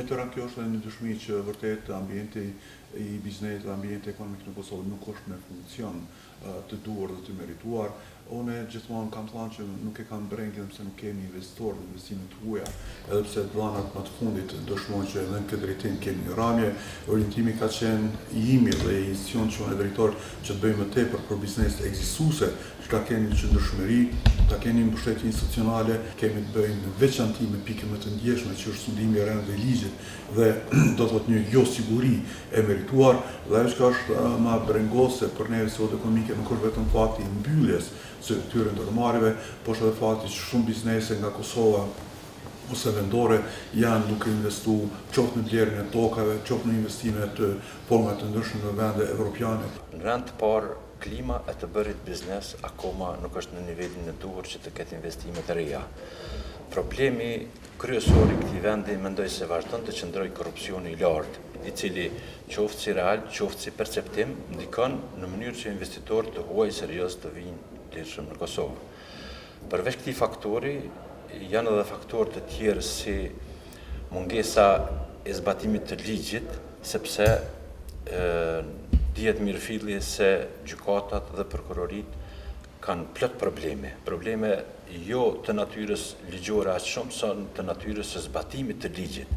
tëra kjo është edhe një dëshmi që vërtet ambienti i biznesit, ambienti ekonomik në Kosovë nuk është në funksion të duhur dhe të merituar. Unë gjithmonë kam thënë që nuk e kam brengën pse nuk kemi investitorë dhe investime të huaja, edhe pse dhanat më të fundit dëshmojnë që edhe në këtë drejtim kemi një rramje. Orientimi ka qenë imi dhe i institucion që unë drejtor që të bëjmë më tepër për bizneset ekzistuese, që ta kemi në qëndërshmëri, ta kemi mbështetje institucionale, kemi të bëjmë veçanti me pikë më të ndjeshme që është sundimi i rëndë dhe ligjit dhe do të thotë një jo siguri e merituar, dhe ajo që është më brengose për neve si ekonomike nuk është vetëm fakti i mbylljes së këtyre ndërmarrjeve, por është edhe fakti që shumë biznese nga Kosova ose vendore janë duke investu qoftë në blerjen e tokave, qoftë në investime të forma të ndryshme në vende evropiane. Në rand të parë, klima e të bërit biznes akoma nuk është në nivelin e duhur që të ketë investime të reja. Problemi kryesor i këtij vendi mendoj se vazhdon të qëndrojë korrupsioni i lartë, i cili qoftë si real, qoftë si perceptim, ndikon në mënyrë që investitorët të huaj serioz të vinë në Kosovë. Përveç këtij faktori, janë edhe faktorë të tjerë si mungesa e zbatimit të ligjit, sepse dihet mirëfilli se gjykatat dhe prokurorit kanë plot probleme. Probleme jo të natyrës ligjore aq shumë sa të natyrës së zbatimit të ligjit.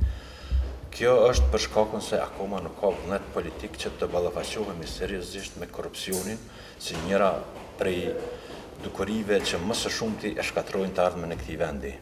Kjo është për shkakun se akoma nuk ka vullnet politik që të ballafaqohemi seriozisht me korrupsionin si njëra prej dukurive që më së shumti e shkatrojnë të ardhmen e këtij vendi.